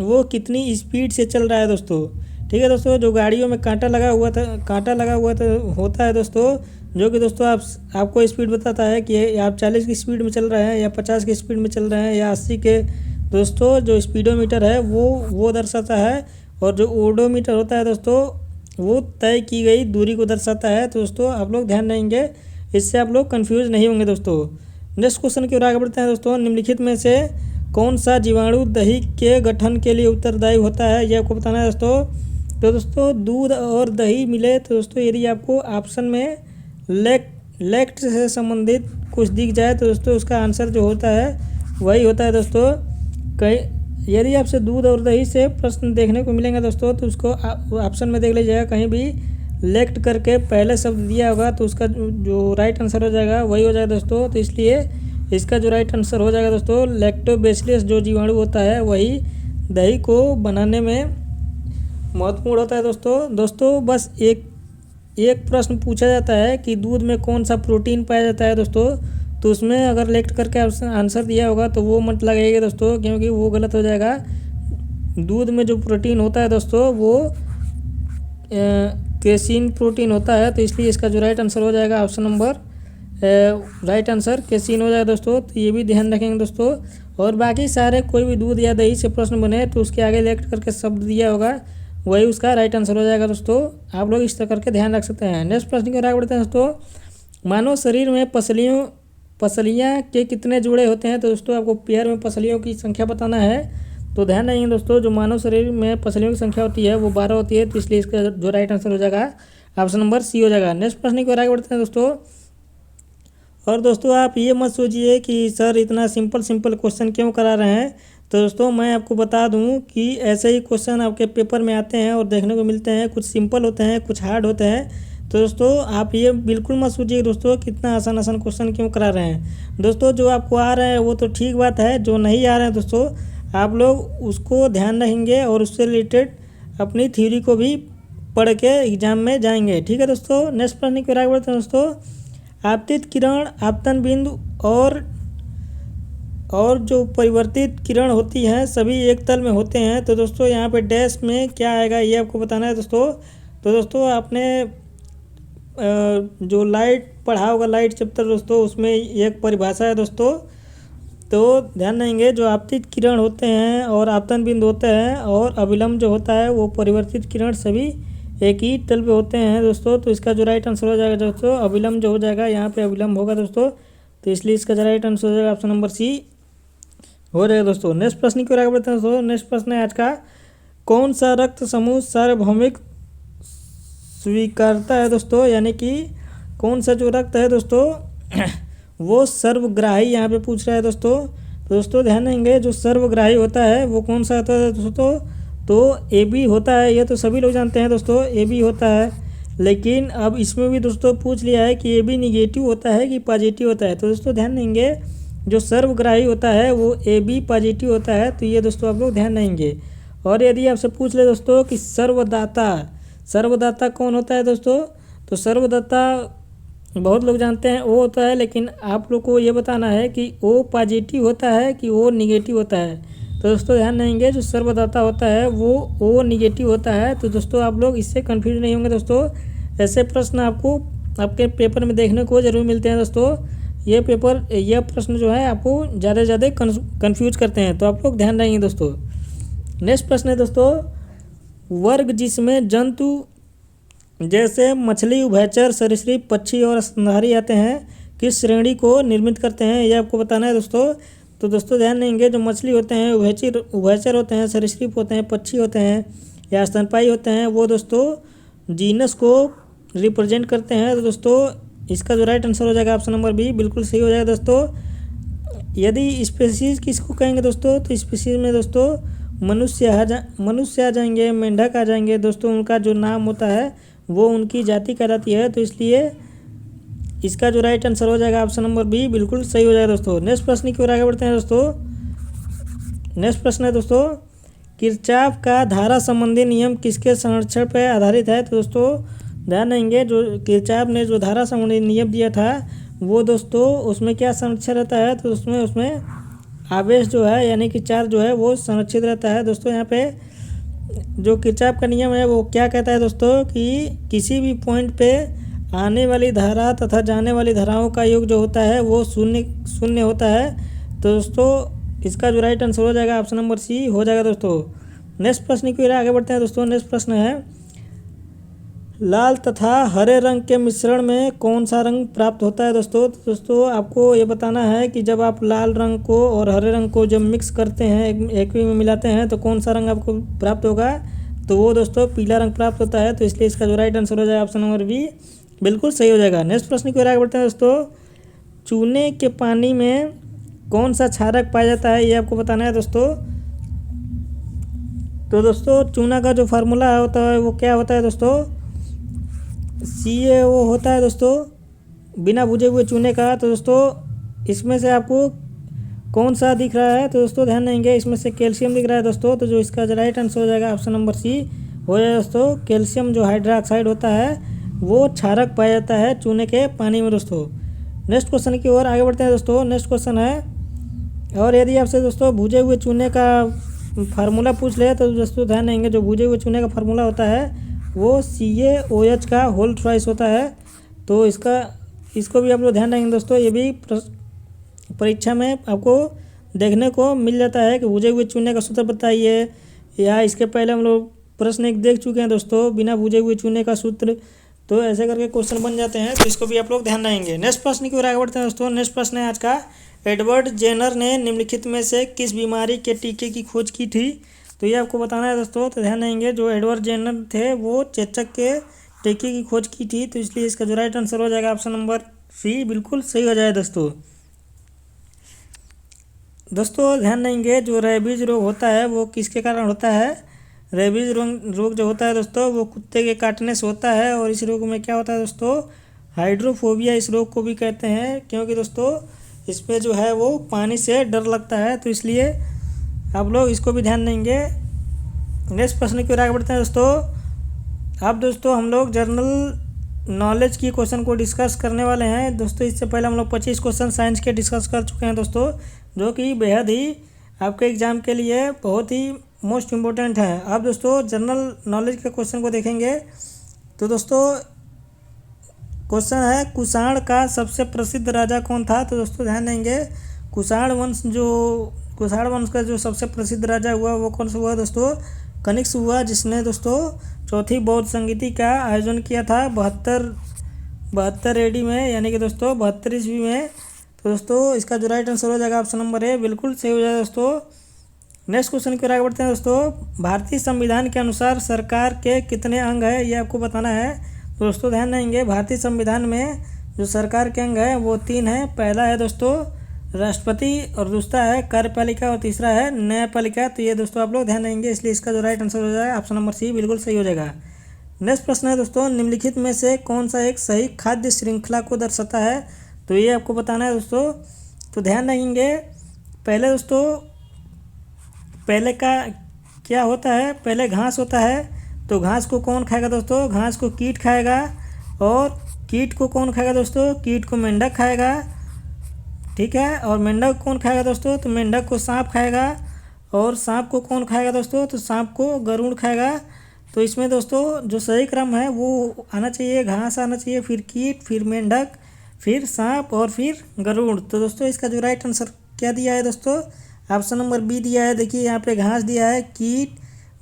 वो कितनी स्पीड से चल रहा है दोस्तों, ठीक है दोस्तों। जो गाड़ियों में कांटा लगा हुआ होता है दोस्तों, जो कि दोस्तों आपको स्पीड बताता है कि आप 40 की स्पीड में चल रहे हैं या 50 की स्पीड में चल रहे हैं या 80 के। दोस्तों जो स्पीडोमीटर है वो दर्शाता है, और जो ओडोमीटर होता है दोस्तों वो तय की गई दूरी को दर्शाता है। तो दोस्तों आप लोग ध्यान देंगे, इससे आप लोग कंफ्यूज नहीं होंगे दोस्तों। नेक्स्ट क्वेश्चन की ओर आगे बढ़ते हैं दोस्तों। निम्नलिखित में से कौन सा जीवाणु दही के गठन के लिए उत्तरदायी होता है ये आपको बताना है दोस्तों। तो दोस्तों दूध और दही मिले तो दोस्तों यदि आपको ऑप्शन में लेक्ट से संबंधित कुछ दिख जाए तो दोस्तों उसका आंसर जो होता है वही होता है दोस्तों। यदि आपसे दूध और दही से प्रश्न देखने को मिलेंगे दोस्तों तो उसको ऑप्शन में देख लीजिएगा, कहीं भी लेफ्ट करके पहले शब्द दिया होगा तो उसका जो राइट आंसर हो जाएगा वही हो जाएगा दोस्तों। तो इसलिए इसका जो राइट आंसर हो जाएगा दोस्तों, लैक्टोबैसिलस जो जीवाणु होता है वही दही को बनाने में महत्वपूर्ण होता है दोस्तों। बस एक प्रश्न पूछा जाता है कि दूध में कौन सा प्रोटीन पाया जाता है दोस्तों, तो उसमें अगर लेफ्ट करके आंसर दिया होगा तो वो मत लगाइएगा दोस्तों, क्योंकि वो गलत हो जाएगा। दूध में जो प्रोटीन होता है दोस्तों वो केसिन प्रोटीन होता है, तो इसलिए इसका जो राइट आंसर हो जाएगा option number right answer casein हो जाएगा दोस्तों। तो ये भी ध्यान रखेंगे दोस्तों। और बाकी सारे कोई भी दूध या दही से प्रश्न बने तो उसके आगे लेफ्ट करके शब्द दिया होगा वही उसका राइट आंसर हो जाएगा दोस्तों। आप लोग इस तरह करके ध्यान रख सकते हैं। नेक्स्ट प्रश्न की ओर आगे बढ़ते हैं दोस्तों। मानव शरीर में पसलियाँ के कितने जोड़े होते हैं, तो दोस्तों आपको पेयर में पसलियों की संख्या बताना है। तो ध्यान रखिए दोस्तों, जो मानव शरीर में पसलियों की संख्या होती है वो 12 होती है, तो इसलिए इसका जो राइट आंसर हो जाएगा ऑप्शन नंबर सी हो जाएगा। नेक्स्ट प्रश्न की ओर आगे बढ़ते हैं दोस्तों। और दोस्तों आप ये मत सोचिए कि सर इतना सिंपल क्वेश्चन क्यों करा रहे हैं। तो दोस्तों मैं आपको बता दूं कि ऐसे ही क्वेश्चन आपके पेपर में आते हैं और देखने को मिलते हैं, कुछ सिंपल होते हैं कुछ हार्ड होते हैं। तो दोस्तों आप ये बिल्कुल मत सोचिए दोस्तों कितना आसान क्वेश्चन क्यों करा रहे हैं। दोस्तों जो आपको आ रहे हैं वो तो ठीक बात है, जो नहीं आ रहे हैं दोस्तों आप लोग उसको ध्यान रखेंगे और उससे रिलेटेड अपनी थ्योरी को भी पढ़ के एग्जाम में जाएंगे, ठीक है दोस्तों। नेक्स्ट प्रश्न की ओर आगे बढ़ते हैं दोस्तों। आपतित किरण, आपतन बिंदु और जो परिवर्तित किरण होती हैं सभी एक तल में होते हैं। तो दोस्तों यहाँ पे डैश में क्या आएगा ये आपको बताना है दोस्तों। तो दोस्तों आपने जो लाइट पढ़ा होगा लाइट चैप्टर दोस्तों, उसमें एक परिभाषा है दोस्तों। तो ध्यान देंगे जो आपतित किरण होते हैं और आपतन बिंदु होते हैं और अविलंब जो होता है वो परिवर्तित किरण सभी एक ही तल पे होते हैं दोस्तों। तो इसका जो राइट आंसर हो जाएगा दोस्तों अविलंब जो हो जाएगा, यहाँ पे अविलंब होगा दोस्तों, तो इसलिए इसका जो राइट आंसर हो जाएगा ऑप्शन नंबर सी हो जाएगा दोस्तों। नेक्स्ट प्रश्न की ओर आगे बढ़ते हैं दोस्तों। नेक्स्ट प्रश्न है आज का, कौन सा रक्त समूह सार्वभौमिक स्वीकारता है दोस्तों, यानी कि कौन सा जो रक्त है दोस्तों वो सर्वग्राही यहाँ पे पूछ रहा है दोस्तों। तो दोस्तों ध्यान देंगे जो सर्वग्राही होता है वो कौन सा होता है दोस्तों, तो ए बी होता है। ये तो सभी लोग जानते हैं दोस्तों ए बी होता है, लेकिन अब इसमें भी दोस्तों पूछ लिया है कि ए बी निगेटिव होता है कि पॉजिटिव होता है। तो दोस्तों ध्यान देंगे जो सर्वग्राही होता है वो ए बी पॉजिटिव होता है, तो ये दोस्तों आप लोग ध्यान देंगे। और यदि आपसे पूछ ले दोस्तों कि सर्वदाता कौन होता है दोस्तों, तो सर्वदाता बहुत लोग जानते हैं ओ होता है, लेकिन आप लोग को ये बताना है कि ओ पॉजिटिव होता है कि ओ निगेटिव होता है। तो दोस्तों ध्यान देंगे जो सर्वदाता होता है वो ओ निगेटिव होता है। तो दोस्तों आप लोग इससे कन्फ्यूज नहीं होंगे दोस्तों। ऐसे प्रश्न आपको आपके पेपर में देखने को जरूर मिलते हैं दोस्तों। ये प्रश्न जो है आपको ज़्यादा से ज़्यादा कन्फ्यूज करते हैं, तो आप लोग ध्यान रखेंगे दोस्तों। नेक्स्ट प्रश्न है दोस्तों, वर्ग जिसमें जंतु जैसे मछली, उभयचर, सरीसृप, पक्षी और स्तनधारी आते हैं किस श्रेणी को निर्मित करते हैं, ये आपको बताना है दोस्तों। तो दोस्तों ध्यान देंगे जो मछली होते हैं, उभयचर होते हैं, सरीसृप होते हैं, पक्षी होते हैं या स्तनपायी होते हैं, वो दोस्तों जीनस को रिप्रेजेंट करते हैं। तो दोस्तों इसका जो राइट आंसर हो जाएगा ऑप्शन नंबर बी बिल्कुल सही हो जाएगा दोस्तों। यदि स्पेसीज किसको कहेंगे दोस्तों, तो स्पेसीज में दोस्तों मनुष्य आ जाएंगे, मेंढक आ जाएंगे दोस्तों, उनका जो नाम होता है वो उनकी जाति कहलाती है। तो इसलिए इसका जो राइट आंसर हो जाएगा ऑप्शन नंबर बी बिल्कुल सही हो जाएगा दोस्तों। नेक्स्ट प्रश्न की ओर आगे बढ़ते हैं दोस्तों। नेक्स्ट प्रश्न है दोस्तों, किरचॉफ का धारा संबंधी नियम किसके संरक्षण पर आधारित है। तो दोस्तों ध्यान देंगे जो किरचॉफ ने जो धारा संबंधी नियम दिया था वो दोस्तों उसमें क्या संरक्षण रहता है, तो उसमें आवेश जो है यानी कि चार्ज जो है वो संरक्षित रहता है दोस्तों। यहाँ पे जो किरचॉफ का नियम है वो क्या कहता है दोस्तों कि किसी भी पॉइंट पे आने वाली धारा तथा जाने वाली धाराओं का योग जो होता है वो शून्य होता है। तो दोस्तों इसका जो राइट आंसर हो जाएगा ऑप्शन नंबर सी हो जाएगा दोस्तों। नेक्स्ट प्रश्न की ओर आगे बढ़ते हैं दोस्तों। नेक्स्ट प्रश्न है, लाल तथा हरे रंग के मिश्रण में कौन सा रंग प्राप्त होता है दोस्तों। तो दोस्तों आपको ये बताना है कि जब आप लाल रंग को और हरे रंग को जब मिक्स करते हैं एक में मिलाते हैं तो कौन सा रंग आपको प्राप्त होगा, तो वो दोस्तों पीला रंग प्राप्त होता है। तो इसलिए इसका जो राइट आंसर हो जाएगा ऑप्शन नंबर बी बिल्कुल सही हो जाएगा। नेक्स्ट प्रश्न की ओर आगे बढ़ते हैं दोस्तों। चूने के पानी में कौन सा क्षारक पाया जाता है ये आपको बताना है दोस्तों। तो दोस्तों चूना का जो फार्मूला होता है वो क्या होता है दोस्तों, CaO होता है दोस्तों बिना भुजे हुए चूने का। तो दोस्तों इसमें से आपको कौन सा दिख रहा है, तो दोस्तों ध्यान देंगे इसमें से कैल्शियम दिख रहा है दोस्तों। तो जो इसका राइट आंसर हो जाएगा ऑप्शन नंबर सी हो जाएगा दोस्तों। कैल्शियम जो हाइड्रोक्साइड होता है वो क्षारक पाया जाता है चूने के पानी में दोस्तों। नेक्स्ट क्वेश्चन की ओर आगे बढ़ते हैं दोस्तों। नेक्स्ट क्वेश्चन है, और यदि आपसे दोस्तों भुजे हुए चूने का फार्मूला पूछ ले तो दोस्तों ध्यान देंगे जो भुजे हुए चूने का फार्मूला होता है वो CaOH का होल ट्वाइस होता है। तो इसको भी आप लोग ध्यान देंगे दोस्तों। ये भी परीक्षा में आपको देखने को मिल जाता है कि भुजे हुए चूने का सूत्र बताइए, या इसके पहले हम लोग प्रश्न एक देख चुके हैं दोस्तों बिना भुजे हुए चूने का सूत्र। तो ऐसे करके क्वेश्चन बन जाते हैं, तो इसको भी आप लोग ध्यान देंगे। नेक्स्ट प्रश्न की ओर आगे बढ़ते हैं दोस्तों। नेक्स्ट प्रश्न है आज का, एडवर्ड जेनर ने निम्नलिखित में से किस बीमारी के टीके की खोज की थी। तो ये आपको बताना है दोस्तों। तो ध्यान देंगे जो एडवर्ड जेनर थे वो चेचक के टीके की खोज की थी। तो इसलिए इसका जो राइट आंसर हो जाएगा ऑप्शन नंबर सी बिल्कुल सही हो जाए दोस्तों। दोस्तों ध्यान देंगे जो रेबीज रोग होता है वो किसके कारण होता है। रेबीज रोग जो होता है दोस्तों वो कुत्ते के काटने से होता है। और इस रोग में क्या होता है दोस्तों, हाइड्रोफोबिया इस रोग को भी कहते हैं, क्योंकि दोस्तों इसमें जो है वो पानी से डर लगता है। तो इसलिए आप लोग इसको भी ध्यान देंगे। नेक्स्ट प्रश्न की ओर आगे बढ़ते हैं दोस्तों। अब दोस्तों हम लोग जनरल नॉलेज की क्वेश्चन को डिस्कस करने वाले हैं दोस्तों। इससे पहले हम लोग 25 क्वेश्चन साइंस के डिस्कस कर चुके हैं दोस्तों, जो कि बेहद ही आपके एग्जाम के लिए बहुत ही मोस्ट इम्पोर्टेंट है। अब दोस्तों जनरल नॉलेज के क्वेश्चन को देखेंगे। तो दोस्तों क्वेश्चन है, कुषाण का सबसे प्रसिद्ध राजा कौन था। तो दोस्तों ध्यान देंगे कुषाण वंश का जो सबसे प्रसिद्ध राजा हुआ वो कौन सा हुआ दोस्तों, कनिष्क हुआ, जिसने दोस्तों चौथी बौद्ध संगीति का आयोजन किया था 72 AD में, यानी कि दोस्तों 72 ईस्वी में। तो दोस्तों इसका जो राइट आंसर हो जाएगा ऑप्शन नंबर ए बिल्कुल सही हो जाएगा दोस्तों। नेक्स्ट क्वेश्चन की ओर आगे बढ़ते हैं दोस्तों। भारतीय संविधान के अनुसार सरकार के कितने अंग है ये आपको बताना है। तो दोस्तों ध्यान देंगे भारतीय संविधान में जो सरकार के अंग है वो 3 है। पहला है दोस्तों राष्ट्रपति, और दूसरा है कार्यपालिका, और तीसरा है न्यायपालिका। तो ये दोस्तों आप लोग ध्यान देंगे, इसलिए इसका जो राइट आंसर हो जाएगा ऑप्शन नंबर सी बिल्कुल सही हो जाएगा। नेक्स्ट प्रश्न है दोस्तों, निम्नलिखित में से कौन सा एक सही खाद्य श्रृंखला को दर्शाता है। तो ये आपको बताना है दोस्तों। तो ध्यान देंगे पहले दोस्तों, पहले का क्या होता है, पहले घास होता है। तो घास को कौन खाएगा दोस्तों, घास को कीट खाएगा। और कीट को कौन खाएगा दोस्तों, कीट को मेंढक खाएगा, ठीक है। और मेंढक कौन खाएगा दोस्तों, तो मेंढक को सांप खाएगा। और सांप को कौन खाएगा दोस्तों, तो सांप को गरुड़ खाएगा। तो इसमें दोस्तों जो सही क्रम है वो आना चाहिए, घास आना चाहिए, फिर कीट, फिर मेंढक, फिर सांप और फिर गरुड़। तो दोस्तों इसका जो राइट आंसर क्या दिया है दोस्तों, ऑप्शन नंबर बी दिया है। देखिए यहाँ पे घास दिया है, कीट,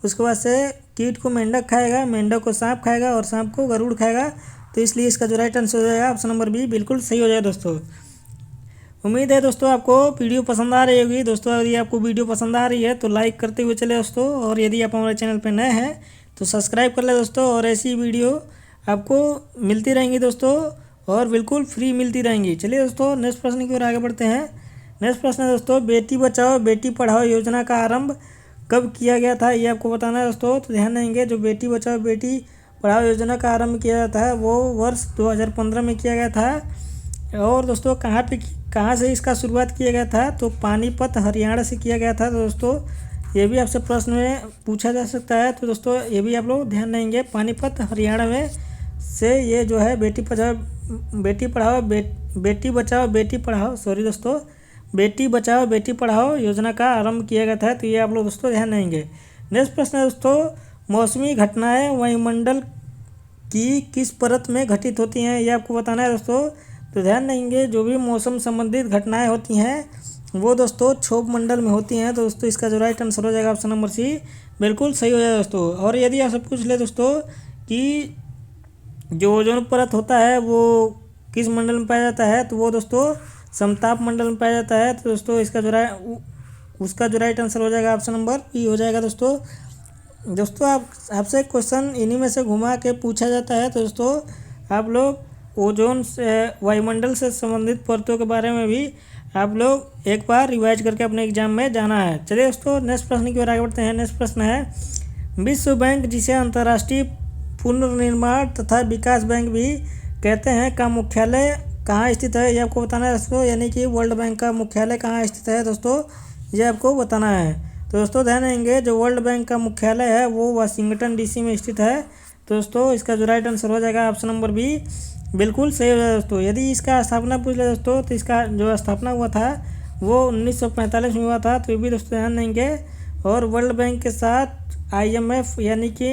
उसके बाद से कीट को मेंढक खाएगा, मेंढक को सांप खाएगा और सांप को गरुड़ खाएगा। तो इसलिए इसका जो राइट आंसर हो जाएगा ऑप्शन नंबर बी बिल्कुल सही हो जाएगा दोस्तों। उम्मीद है दोस्तों आपको वीडियो पसंद आ रही होगी दोस्तों। यदि आपको वीडियो पसंद आ रही है तो लाइक करते हुए चले दोस्तों, और यदि आप हमारे चैनल पर नए हैं तो सब्सक्राइब कर ले दोस्तों। और ऐसी वीडियो आपको मिलती रहेंगी दोस्तों, और बिल्कुल फ्री मिलती रहेंगी। चलिए दोस्तों नेक्स्ट प्रश्न की ओर आगे बढ़ते हैं। नेक्स्ट प्रश्न है दोस्तों, बेटी बचाओ बेटी पढ़ाओ योजना का आरंभ कब किया गया था, ये आपको बताना है दोस्तों। तो ध्यान देंगे जो बेटी बचाओ बेटी पढ़ाओ योजना का आरंभ किया जाता है वो वर्ष 2015 में किया गया था। और दोस्तों कहाँ से इसका शुरुआत किया गया था, तो पानीपत हरियाणा से किया गया था। तो दोस्तों ये भी आपसे प्रश्न में पूछा जा सकता है। तो दोस्तों ये भी आप लोग ध्यान देंगे, पानीपत हरियाणा में से ये जो है बेटी बचाओ बेटी पढ़ाओ बेटी बचाओ बेटी पढ़ाओ योजना का आरंभ किया गया था। तो ये आप लोग दोस्तों ध्यान देंगे। नेक्स्ट प्रश्न है दोस्तों, मौसमी घटनाएं वायुमंडल की किस परत में घटित होती हैं, ये आपको बताना है दोस्तों। तो ध्यान देंगे जो भी मौसम संबंधित घटनाएं होती हैं वो दोस्तों क्षोभ मंडल में होती हैं। तो दोस्तों इसका जो राइट आंसर हो जाएगा ऑप्शन नंबर सी बिल्कुल सही हो जाएगा दोस्तों। और यदि आप सब पूछ ले दोस्तों कि जो ओजोन परत होता है वो किस मंडल में पाया जाता है, तो वो दोस्तों समताप मंडल में पाया जाता है। तो दोस्तों इसका जो राइट आंसर हो जाएगा ऑप्शन नंबर बी हो जाएगा दोस्तों। आपसे क्वेश्चन इन्हीं में से घुमा के पूछा जाता है। तो दोस्तों आप लोग ओजोन से वायुमंडल से संबंधित परतों के बारे में भी आप लोग एक बार रिवाइज करके अपने एग्जाम में जाना है। चलिए दोस्तों नेक्स्ट प्रश्न की ओर आगे बढ़ते हैं। नेक्स्ट प्रश्न है, विश्व बैंक जिसे अंतर्राष्ट्रीय पुनर्निर्माण तथा विकास बैंक भी कहते हैं का मुख्यालय कहाँ स्थित है, ये आपको बताना है दोस्तों। यानी कि वर्ल्ड बैंक का मुख्यालय कहाँ स्थित है दोस्तों, ये आपको बताना है। तो दोस्तों ध्यान देंगे, जो वर्ल्ड बैंक का मुख्यालय है वो वाशिंगटन डीसी में स्थित है। तो दोस्तों इसका जो राइट आंसर हो जाएगा ऑप्शन नंबर बी, बिल्कुल सही हो जाएगा दोस्तों। यदि इसका स्थापना पूछ ले दोस्तों, तो इसका जो स्थापना हुआ था वो 1945 में हुआ था, तो ये भी दोस्तों ध्यान देंगे। और वर्ल्ड बैंक के साथ IMF यानी कि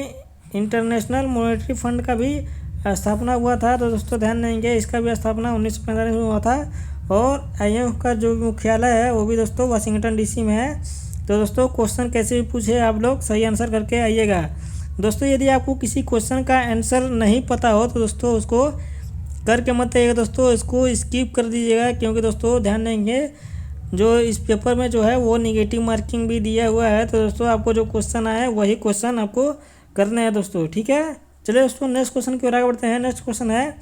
इंटरनेशनल मॉनेटरी फंड का भी स्थापना हुआ था। तो दोस्तों ध्यान देंगे, इसका भी स्थापना 1945 में हुआ था। और IMF का जो मुख्यालय है वो भी दोस्तों वाशिंगटन डीसी में है। तो दोस्तों क्वेश्चन कैसे भी पूछे आप लोग सही आंसर करके आइएगा। दोस्तों यदि आपको किसी क्वेश्चन का आंसर नहीं पता हो तो दोस्तों उसको करके मत आइएगा दोस्तों, इसको स्किप कर दीजिएगा। क्योंकि दोस्तों ध्यान देंगे, जो इस पेपर में जो है वो निगेटिव मार्किंग भी दिया हुआ है। तो दोस्तों आपको जो क्वेश्चन आए वही क्वेश्चन आपको करने हैं दोस्तों, ठीक है। चलिए दोस्तों नेक्स्ट क्वेश्चन की ओर आगे बढ़ते हैं। नेक्स्ट क्वेश्चन है,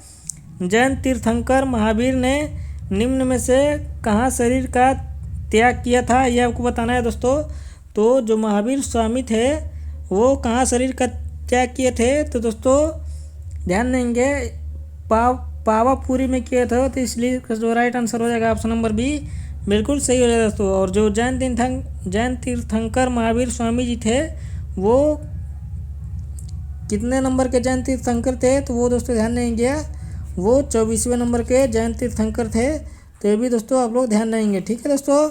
जैन तीर्थंकर महावीर ने निम्न में से कहाँ शरीर का त्याग किया था, ये आपको बताना है दोस्तों। तो जो महावीर स्वामी थे वो कहाँ शरीर का त्याग किए थे, तो दोस्तों ध्यान देंगे पावापुरी में किया था। तो इसलिए जो राइट आंसर हो जाएगा ऑप्शन नंबर बी, बिल्कुल सही हो जाएगा दोस्तों। और जो जैन तीर्थंकर महावीर स्वामी जी थे वो कितने नंबर के जैन तीर्थंकर थे, तो वो दोस्तों ध्यान देंगे वो 24वें नंबर के जैन तीर्थंकर थे। तो ये भी दोस्तों आप लोग ध्यान देंगे, ठीक है दोस्तों।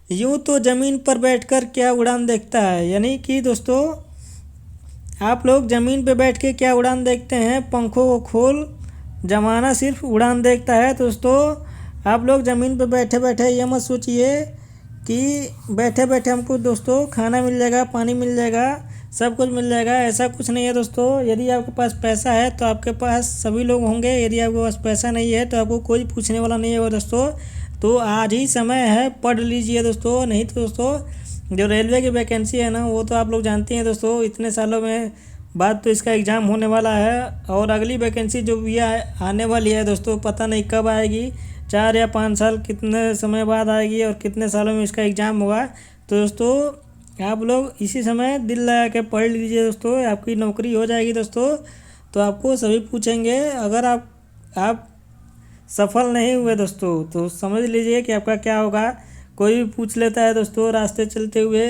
यूँ तो ज़मीन पर बैठकर क्या उड़ान देखता है, यानी कि दोस्तों आप लोग ज़मीन पे बैठ के क्या उड़ान देखते हैं, पंखों को खोल जमाना सिर्फ उड़ान देखता है। तो दोस्तों आप लोग ज़मीन पे बैठे बैठे ये मत सोचिए कि बैठे बैठे हमको दोस्तों खाना मिल जाएगा, पानी मिल जाएगा, सब कुछ मिल जाएगा, ऐसा कुछ नहीं है दोस्तों। यदि आपके पास पैसा है तो आपके पास सभी लोग होंगे, यदि आपके पास पैसा नहीं है तो आपको कोई पूछने वाला नहीं है दोस्तों। तो आज ही समय है, पढ़ लीजिए दोस्तों। नहीं तो दोस्तों जो रेलवे की वैकेंसी है ना वो तो आप लोग जानते हैं दोस्तों, इतने सालों में बाद तो इसका एग्ज़ाम होने वाला है। और अगली वैकेंसी जो भी आने वाली है दोस्तों पता नहीं कब आएगी, 4 या 5 साल कितने समय बाद आएगी और कितने सालों में इसका एग्ज़ाम होगा। तो दोस्तों आप लोग इसी समय दिल लगा के पढ़ लीजिए दोस्तों, आपकी नौकरी हो जाएगी दोस्तों। तो आपको सभी पूछेंगे, अगर आप सफल नहीं हुए दोस्तों तो समझ लीजिए कि आपका क्या होगा। कोई भी पूछ लेता है दोस्तों रास्ते चलते हुए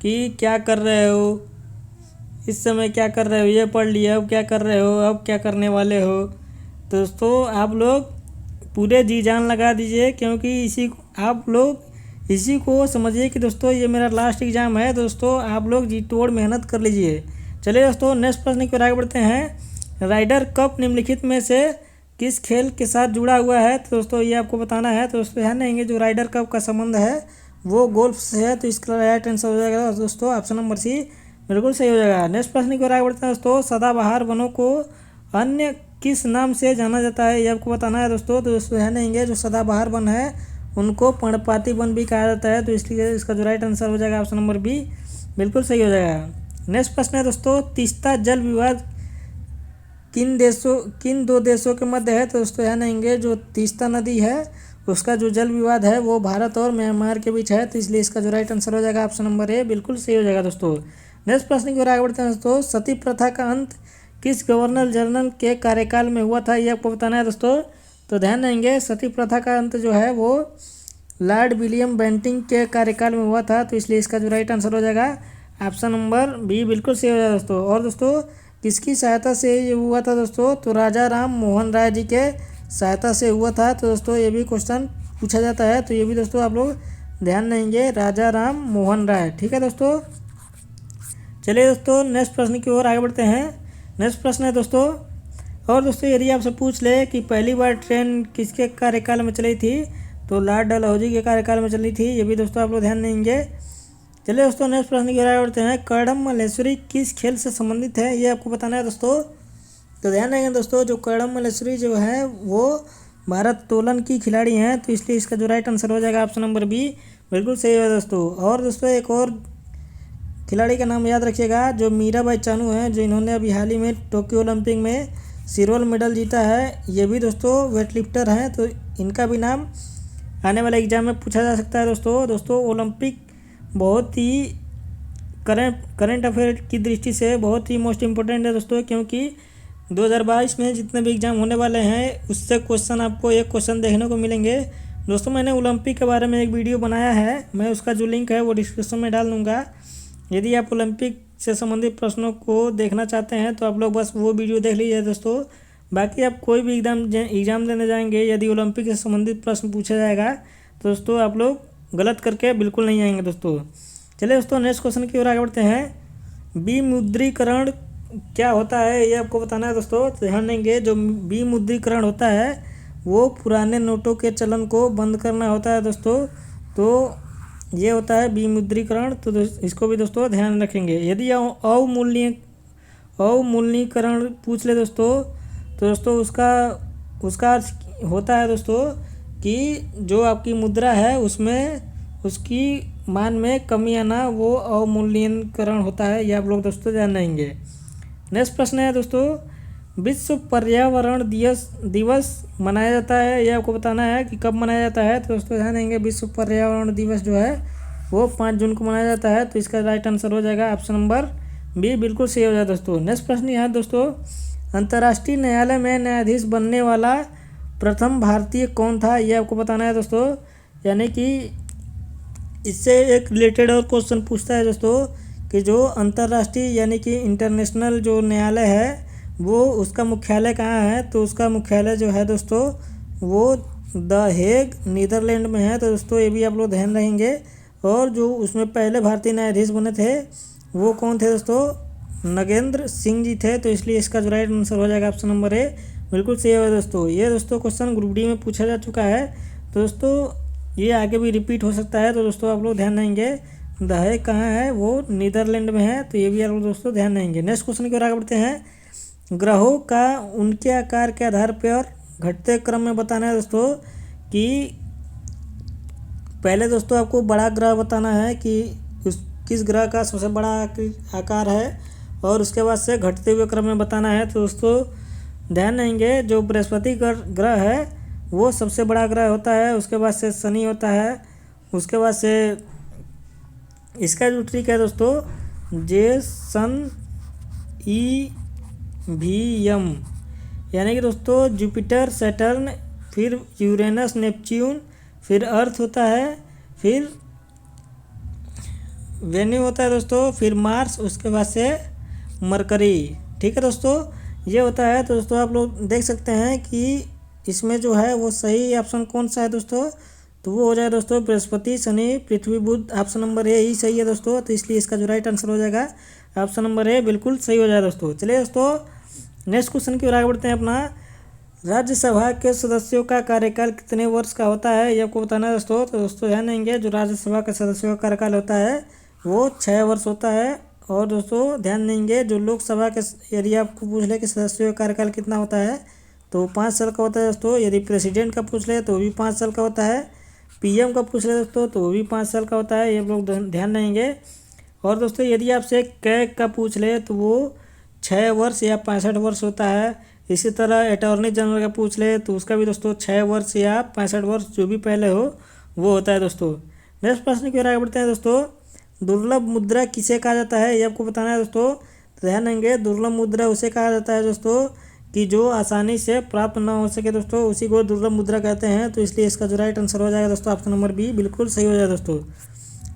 कि क्या कर रहे हो इस समय, क्या कर रहे हो, ये पढ़ लिया, अब क्या कर रहे हो, अब क्या करने वाले हो। तो दोस्तों आप लोग पूरे जी जान लगा दीजिए, क्योंकि आप लोग इसी को समझिए कि दोस्तों ये मेरा लास्ट एग्ज़ाम है। दोस्तों आप लोग जी तोड़ मेहनत कर लीजिए। चलिए दोस्तों नेक्स्ट प्रश्न की ओर आगे बढ़ते हैं। राइडर कप निम्नलिखित में से किस खेल के साथ जुड़ा हुआ है, तो दोस्तों ये आपको बताना है। तो दोस्तों ध्यान देंगे, जो राइडर कप का संबंध है वो गोल्फ से है। तो इसका राइट आंसर हो जाएगा दोस्तों ऑप्शन नंबर सी, बिल्कुल सही हो जाएगा। नेक्स्ट प्रश्न की ओर आगे बढ़ते हैं दोस्तों। सदाबहार वनों को अन्य किस नाम से जाना जाता है, ये आपको बताना है दोस्तों। तो दोस्तों ध्यान देंगे, जो सदाबहार वन है उनको पर्णपाती वन भी कहा जाता है। तो इसलिए इसका जो राइट आंसर हो जाएगा ऑप्शन नंबर बी, बिल्कुल सही हो जाएगा। नेक्स्ट प्रश्न है दोस्तों, तीस्ता जल विवाद किन दो देशों के मध्य है। तो दोस्तों ध्यान देंगे, जो तीस्ता नदी है उसका जो जल विवाद है वो भारत और म्यांमार के बीच है। तो इसलिए इसका जो राइट आंसर हो जाएगा ऑप्शन नंबर ए, बिल्कुल सही हो जाएगा दोस्तों। नेक्स्ट प्रश्न की ओर आगे बढ़ते हैं दोस्तों। सती प्रथा का अंत किस गवर्नर जनरल के कार्यकाल में हुआ था, ये आपको बताना है दोस्तों। तो ध्यान देंगे, सती प्रथा का अंत जो है वो लॉर्ड विलियम बेंटिंग के कार्यकाल में हुआ था। तो इसलिए इसका जो राइट आंसर हो जाएगा ऑप्शन नंबर बी, बिल्कुल सही हो जाएगा दोस्तों। और दोस्तों किसकी सहायता से ये हुआ था दोस्तों, तो राजा राम मोहन राय जी के सहायता से हुआ था। तो दोस्तों ये भी क्वेश्चन पूछा जाता है, तो ये भी दोस्तों आप लोग ध्यान देंगे, राजा राम मोहन राय, ठीक है दोस्तों। चलिए दोस्तों नेक्स्ट प्रश्न की ओर आगे बढ़ते हैं। नेक्स्ट प्रश्न है दोस्तों, और दोस्तों यदि आपसे पूछ ले कि पहली बार ट्रेन किसके कार्यकाल में चली थी, तो लॉर्ड डलहौजी के कार्यकाल में चली थी। ये भी दोस्तों आप लोग ध्यान देंगे। चलिए दोस्तों नेक्स्ट प्रश्न की ओर आगे बढ़ते हैं। कर्दम मल्लेश्वरी किस खेल से संबंधित है, ये आपको बताना है दोस्तों। तो ध्यान देंगे दोस्तों, जो कर्दम मल्लेश्वरी जो है वो भारत्तोलन की खिलाड़ी हैं। तो इसलिए इसका जो राइट आंसर हो जाएगा ऑप्शन नंबर बी, बिल्कुल सही है दोस्तों। और दोस्तों एक और खिलाड़ी का नाम याद रखिएगा, जो मीराबाई चानू हैं, जो इन्होंने अभी हाल ही में टोक्यो ओलंपिक में सिल्वर मेडल जीता है। ये भी दोस्तों वेट लिफ्टर हैं। तो इनका भी नाम आने वाले एग्जाम में पूछा जा सकता है दोस्तों। ओलंपिक बहुत ही करंट अफेयर की दृष्टि से बहुत ही मोस्ट इम्पोर्टेंट है दोस्तों, क्योंकि 2022 में जितने भी एग्ज़ाम होने वाले हैं उससे क्वेश्चन आपको एक क्वेश्चन देखने को मिलेंगे दोस्तों। मैंने ओलंपिक के बारे में एक वीडियो बनाया है, मैं उसका जो लिंक है वो डिस्क्रिप्शन में डाल दूँगा। यदि आप ओलंपिक से संबंधित प्रश्नों को देखना चाहते हैं तो आप लोग बस वो वीडियो देख लीजिए दोस्तों। बाकी आप कोई भी एग्ज़ाम देने जाएंगे, यदि ओलंपिक से संबंधित प्रश्न पूछा जाएगा तो दोस्तों आप लोग गलत करके बिल्कुल नहीं आएंगे दोस्तों। चलिए दोस्तों नेक्स्ट क्वेश्चन की ओर आगे बढ़ते हैं। विमुद्रीकरण क्या होता है ये आपको बताना है दोस्तों। तो ध्यान देंगे, जो विमुद्रीकरण होता है वो पुराने नोटों के चलन को बंद करना होता है दोस्तों। तो ये होता है विमुद्रीकरण, तो इसको भी दोस्तों ध्यान रखेंगे। यदि अवमूल्यीकरण पूछ ले दोस्तों तो दोस्तों उसका अर्थ होता है दोस्तों कि जो आपकी मुद्रा है उसमें उसकी मान में कमी आना, वो अवमूल्यीकरण होता है। ये आप लोग दोस्तों ध्यान देंगे। नेक्स्ट प्रश्न है दोस्तों, विश्व पर्यावरण दिवस मनाया जाता है, ये आपको बताना है कि कब मनाया जाता है। तो दोस्तों ध्यान देंगे, विश्व पर्यावरण दिवस जो है वो 5 जून को मनाया जाता है। तो इसका राइट आंसर हो जाएगा ऑप्शन नंबर बी, बिल्कुल सही हो जाएगा दोस्तों। नेक्स्ट प्रश्न यहाँ दोस्तों, अंतर्राष्ट्रीय न्यायालय में न्यायाधीश बनने वाला प्रथम भारतीय कौन था, ये आपको बताना है दोस्तों। यानी कि इससे एक रिलेटेड और क्वेश्चन पूछता है दोस्तों कि जो अंतर्राष्ट्रीय यानी कि इंटरनेशनल जो न्यायालय है वो उसका मुख्यालय कहाँ है। तो उसका मुख्यालय जो है दोस्तों वो द हेग नीदरलैंड में है। तो दोस्तों ये भी आप लोग ध्यान रहेंगे। और जो उसमें पहले भारतीय न्यायाधीश बने थे वो कौन थे दोस्तों, नगेंद्र सिंह जी थे। तो इसलिए इसका जो राइट आंसर हो जाएगा ऑप्शन नंबर ए, बिल्कुल सही है दोस्तों। ये दोस्तों क्वेश्चन ग्रुप डी में पूछा जा चुका है। तो दोस्तों ये आगे भी रिपीट हो सकता है, तो दोस्तों आप लोग ध्यान देंगे। द हेग कहाँ है, वो नीदरलैंड में है। तो ये भी आप लोग दोस्तों ध्यान देंगे। नेक्स्ट क्वेश्चन की ओर आगे बढ़ते हैं। ग्रहों का उनके आकार के आधार पर घटते क्रम में बताना है दोस्तों कि पहले दोस्तों आपको बड़ा ग्रह बताना है कि किस ग्रह का सबसे बड़ा आकार है, और उसके बाद से घटते हुए क्रम में बताना है। तो दोस्तों ध्यान देंगे, जो बृहस्पति ग्रह है वो सबसे बड़ा ग्रह होता है, उसके बाद से शनि होता है, उसके बाद से इसका जो ट्रिक है दोस्तों जे सन ई भी एम, यानी कि दोस्तों जुपिटर सैटर्न, फिर यूरेनस नेपच्यून, फिर अर्थ होता है, फिर वेन्यू होता है दोस्तों, फिर मार्स, उसके बाद से मरकरी। ठीक है दोस्तों, ये होता है। तो दोस्तों आप लोग देख सकते हैं कि इसमें जो है वो सही ऑप्शन कौन सा है दोस्तों, तो वो हो जाए दोस्तों बृहस्पति, शनि, पृथ्वी, बुध। ऑप्शन नंबर ए ही सही है दोस्तों। तो इसलिए इसका जो राइट आंसर हो जाएगा ऑप्शन नंबर ए, बिल्कुल सही हो जाएगा दोस्तों। चलिए दोस्तों नेक्स्ट क्वेश्चन की ओर आगे बढ़ते हैं। अपना राज्यसभा के सदस्यों का कार्यकाल कितने वर्ष का होता है, ये आपको बताना है दोस्तों। तो दोस्तों ध्यान देंगे, जो राज्यसभा के सदस्यों का कार्यकाल होता है वो 6 वर्ष होता है। और दोस्तों ध्यान देंगे, जो लोकसभा के यदि आपको पूछ ले कि सदस्यों का कार्यकाल कितना होता है तो 5 साल का होता है दोस्तों। यदि प्रेसिडेंट का पूछ ले तो वो भी 5 साल का होता है, पीएम का पूछ ले दोस्तों तो वो भी 5 साल का होता है। ये लोग ध्यान देंगे। और दोस्तों यदि आपसे कैग का पूछ ले तो वो 6 वर्ष या 65 वर्ष होता है। इसी तरह अटॉर्नी जनरल का पूछ ले तो उसका भी दोस्तों 6 वर्ष या 65 वर्ष जो भी पहले हो वो होता है दोस्तों। नेक्स्ट प्रश्न की ओर आगे बढ़ते हैं दोस्तों, दुर्लभ मुद्रा किसे कहा जाता है, ये आपको बताना है दोस्तों। तो ध्यान देंगे, दुर्लभ मुद्रा उसे कहा जाता है दोस्तों कि जो आसानी से प्राप्त ना हो सके दोस्तों, उसी को दुर्लभ मुद्रा कहते हैं। तो इसलिए इसका जो राइट आंसर हो जाएगा दोस्तों ऑप्शन नंबर बी, बिल्कुल सही हो जाएगा दोस्तों।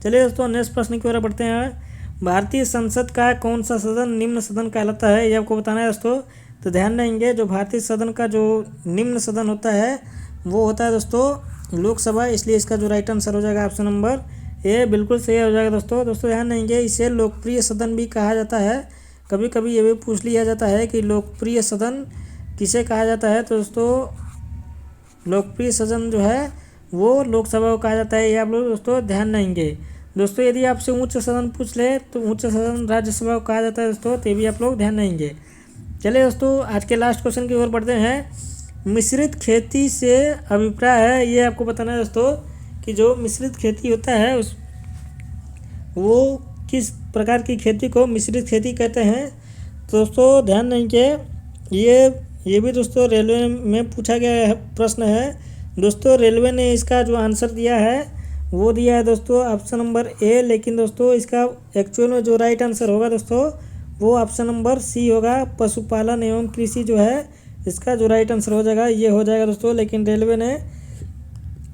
चलिए दोस्तों नेक्स्ट प्रश्न की ओर बढ़ते हैं। भारतीय संसद का कौन सा सदन निम्न सदन कहलाता है, ये आपको बताना है दोस्तों। तो ध्यान देंगे, जो भारतीय सदन का जो निम्न सदन होता है वो होता है दोस्तों लोकसभा। इसलिए इसका जो राइट आंसर हो जाएगा ऑप्शन नंबर ए, बिल्कुल सही हो जाएगा दोस्तों। दोस्तों ध्यान देंगे, इसे लोकप्रिय सदन भी कहा जाता है। कभी कभी ये भी पूछ लिया जाता है कि लोकप्रिय सदन किसे कहा जाता है। तो दोस्तों लोकप्रिय सदन जो है वो लोकसभा को कहा जाता है। ये आप लोग दोस्तों ध्यान देंगे। दोस्तों यदि आपसे उच्च सदन पूछ ले तो उच्च सदन राज्यसभा को कहा जाता है दोस्तों। तो ये भी आप लोग ध्यान देंगे। चलिए दोस्तों आज के लास्ट क्वेश्चन की ओर बढ़ते हैं। मिश्रित खेती से अभिप्राय है, ये आपको बताना है दोस्तों कि जो मिश्रित खेती होता है वो किस प्रकार की खेती को मिश्रित खेती कहते हैं। तो दोस्तों ध्यान देंगे, ये भी दोस्तों रेलवे में पूछा गया प्रश्न है दोस्तों। रेलवे ने इसका जो आंसर दिया है वो दिया है दोस्तों ऑप्शन नंबर ए, लेकिन दोस्तों इसका एक्चुअल में जो राइट आंसर होगा दोस्तों वो ऑप्शन नंबर सी होगा। पशुपालन एवं कृषि जो है इसका जो राइट आंसर हो जाएगा ये हो जाएगा दोस्तों। लेकिन रेलवे ने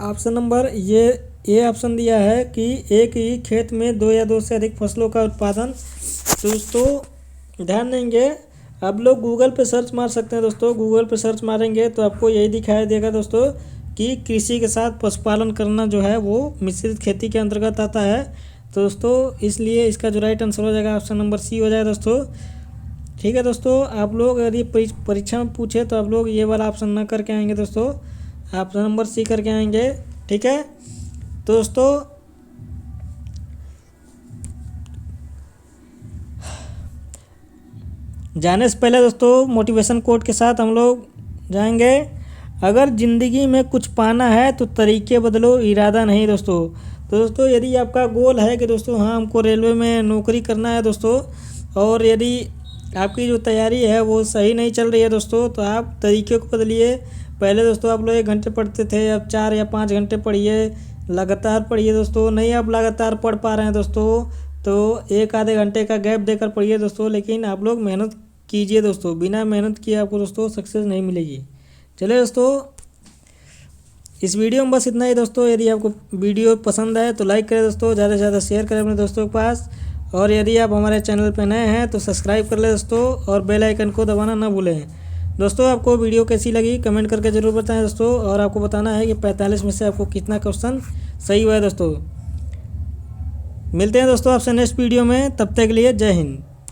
ऑप्शन नंबर ये ऑप्शन दिया है कि एक ही खेत में 2 या 2 से अधिक फसलों का उत्पादन। तो दोस्तों ध्यान देंगे, आप लोग गूगल पे सर्च मार सकते हैं दोस्तों। गूगल पे सर्च मारेंगे तो आपको यही दिखाई देगा दोस्तों कि कृषि के साथ पशुपालन करना जो है वो मिश्रित खेती के अंतर्गत आता है। तो दोस्तों इसलिए इसका जो राइट आंसर हो जाएगा ऑप्शन नंबर सी हो जाएगा दोस्तों। ठीक है दोस्तों, आप लोग यदि परीक्षा में पूछे तो आप लोग ये वाला ऑप्शन ना करके आएंगे दोस्तों, ऑप्शन नंबर सी करके आएंगे। ठीक है, तो दोस्तों जाने से पहले दोस्तों मोटिवेशन कोट के साथ हम लोग जाएंगे। अगर ज़िंदगी में कुछ पाना है तो तरीके बदलो, इरादा नहीं दोस्तों। तो दोस्तों यदि आपका गोल है कि दोस्तों हाँ हमको रेलवे में नौकरी करना है दोस्तों, और यदि आपकी जो तैयारी है वो सही नहीं चल रही है दोस्तों, तो आप तरीके को बदलिए। पहले दोस्तों आप लोग 1 घंटे पढ़ते थे, अब 4 या 5 घंटे पढ़िए, लगातार पढ़िए दोस्तों। नहीं आप लगातार पढ़ पा रहे हैं दोस्तों तो 1 आधे घंटे का गैप देकर पढ़िए दोस्तों, लेकिन आप लोग मेहनत कीजिए दोस्तों। बिना मेहनत किए आपको दोस्तों सक्सेस नहीं मिलेगी। चलिए दोस्तों इस वीडियो में बस इतना ही दोस्तों। यदि आपको वीडियो पसंद आए तो लाइक करें दोस्तों, ज़्यादा से ज़्यादा शेयर करें अपने दोस्तों के पास, और यदि आप हमारे चैनल पर नए हैं तो सब्सक्राइब कर लें दोस्तों, और बेल आइकन को दबाना ना भूलें दोस्तों। आपको वीडियो कैसी लगी कमेंट करके ज़रूर बताएं दोस्तों, और आपको बताना है कि 45 में से आपको कितना क्वेश्चन सही हुआ है दोस्तों। मिलते हैं दोस्तों आपसे नेक्स्ट वीडियो में, तब तक के लिए जय हिंद।